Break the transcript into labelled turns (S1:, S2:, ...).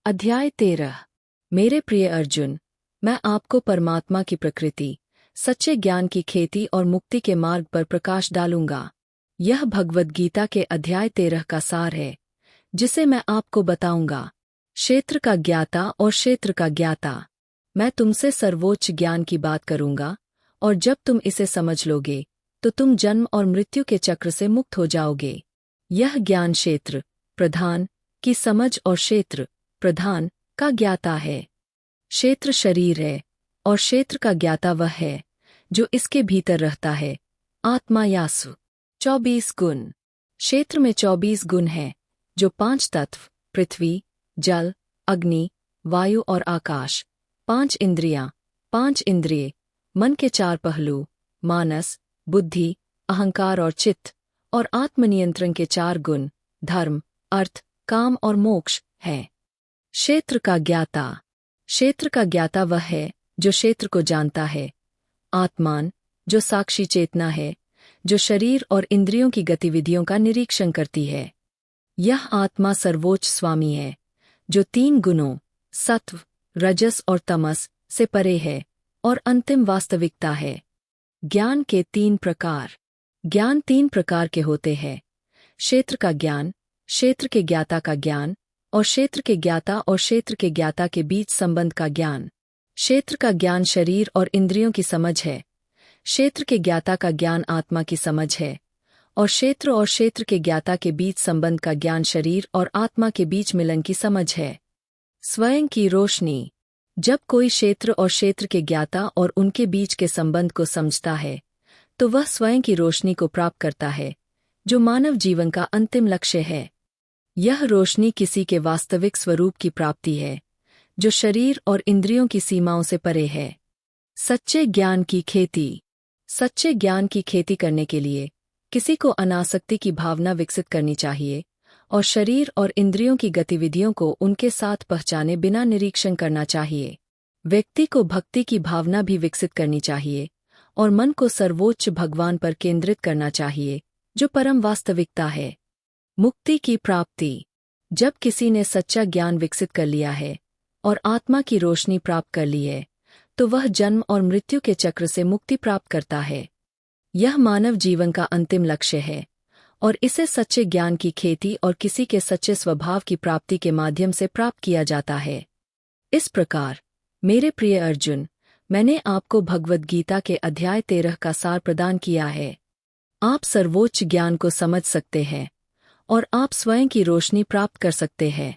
S1: अध्याय 13। मेरे प्रिय अर्जुन, मैं आपको परमात्मा की प्रकृति, सच्चे ज्ञान की खेती और मुक्ति के मार्ग पर प्रकाश डालूंगा। यह भगवद गीता के अध्याय 13 का सार है, जिसे मैं आपको बताऊंगा। क्षेत्र का ज्ञाता और क्षेत्र का ज्ञाता। मैं तुमसे सर्वोच्च ज्ञान की बात करूंगा, और जब तुम इसे समझ लोगे तो तुम जन्म और मृत्यु के चक्र से मुक्त हो जाओगे। यह ज्ञान क्षेत्र प्रधान की समझ और क्षेत्र प्रधान का ज्ञाता है। क्षेत्र शरीर है और क्षेत्र का ज्ञाता वह है जो इसके भीतर रहता है, आत्मा यासु। 24 गुण। क्षेत्र में 24 गुण हैं, जो 5 तत्व पृथ्वी, जल, अग्नि, वायु और आकाश, 5 इंद्रियां, 5 इंद्रिय, मन के 4 पहलू, मानस, बुद्धि, अहंकार और चित्त, और आत्मनियंत्रण के 4 गुण, धर्म, अर्थ, काम और मोक्ष हैं। क्षेत्र का ज्ञाता। क्षेत्र का ज्ञाता वह है जो क्षेत्र को जानता है। आत्मान, जो साक्षी चेतना है, जो शरीर और इंद्रियों की गतिविधियों का निरीक्षण करती है। यह आत्मा सर्वोच्च स्वामी है, जो 3 गुणों सत्व, रजस और तमस से परे है और अंतिम वास्तविकता है। ज्ञान के 3 प्रकार। ज्ञान 3 प्रकार के होते हैं: क्षेत्र का ज्ञान, क्षेत्र के ज्ञाता का ज्ञान, और क्षेत्र के ज्ञाता और क्षेत्र के ज्ञाता के बीच संबंध का ज्ञान। क्षेत्र का ज्ञान शरीर और इंद्रियों की समझ है। क्षेत्र के ज्ञाता का ज्ञान आत्मा की समझ है, और क्षेत्र के ज्ञाता के बीच संबंध का ज्ञान शरीर और आत्मा के बीच मिलन की समझ है। स्वयं की रोशनी। जब कोई क्षेत्र और क्षेत्र के ज्ञाता और उनके बीच के संबंध को समझता है, तो वह स्वयं की रोशनी को प्राप्त करता है, जो मानव जीवन का अंतिम लक्ष्य है। यह रोशनी किसी के वास्तविक स्वरूप की प्राप्ति है, जो शरीर और इंद्रियों की सीमाओं से परे है। सच्चे ज्ञान की खेती। सच्चे ज्ञान की खेती करने के लिए किसी को अनासक्ति की भावना विकसित करनी चाहिए, और शरीर और इंद्रियों की गतिविधियों को उनके साथ पहचाने बिना निरीक्षण करना चाहिए। व्यक्ति को भक्ति की भावना भी विकसित करनी चाहिए, और मन को सर्वोच्च भगवान पर केंद्रित करना चाहिए, जो परम वास्तविकता है। मुक्ति की प्राप्ति। जब किसी ने सच्चा ज्ञान विकसित कर लिया है और आत्मा की रोशनी प्राप्त कर ली है, तो वह जन्म और मृत्यु के चक्र से मुक्ति प्राप्त करता है। यह मानव जीवन का अंतिम लक्ष्य है, और इसे सच्चे ज्ञान की खेती और किसी के सच्चे स्वभाव की प्राप्ति के माध्यम से प्राप्त किया जाता है। इस प्रकार, मेरे प्रिय अर्जुन, मैंने आपको भगवद गीता के अध्याय 13 का सार प्रदान किया है। आप सर्वोच्च ज्ञान को समझ सकते हैं, और आप स्वयं की रोशनी प्राप्त कर सकते हैं।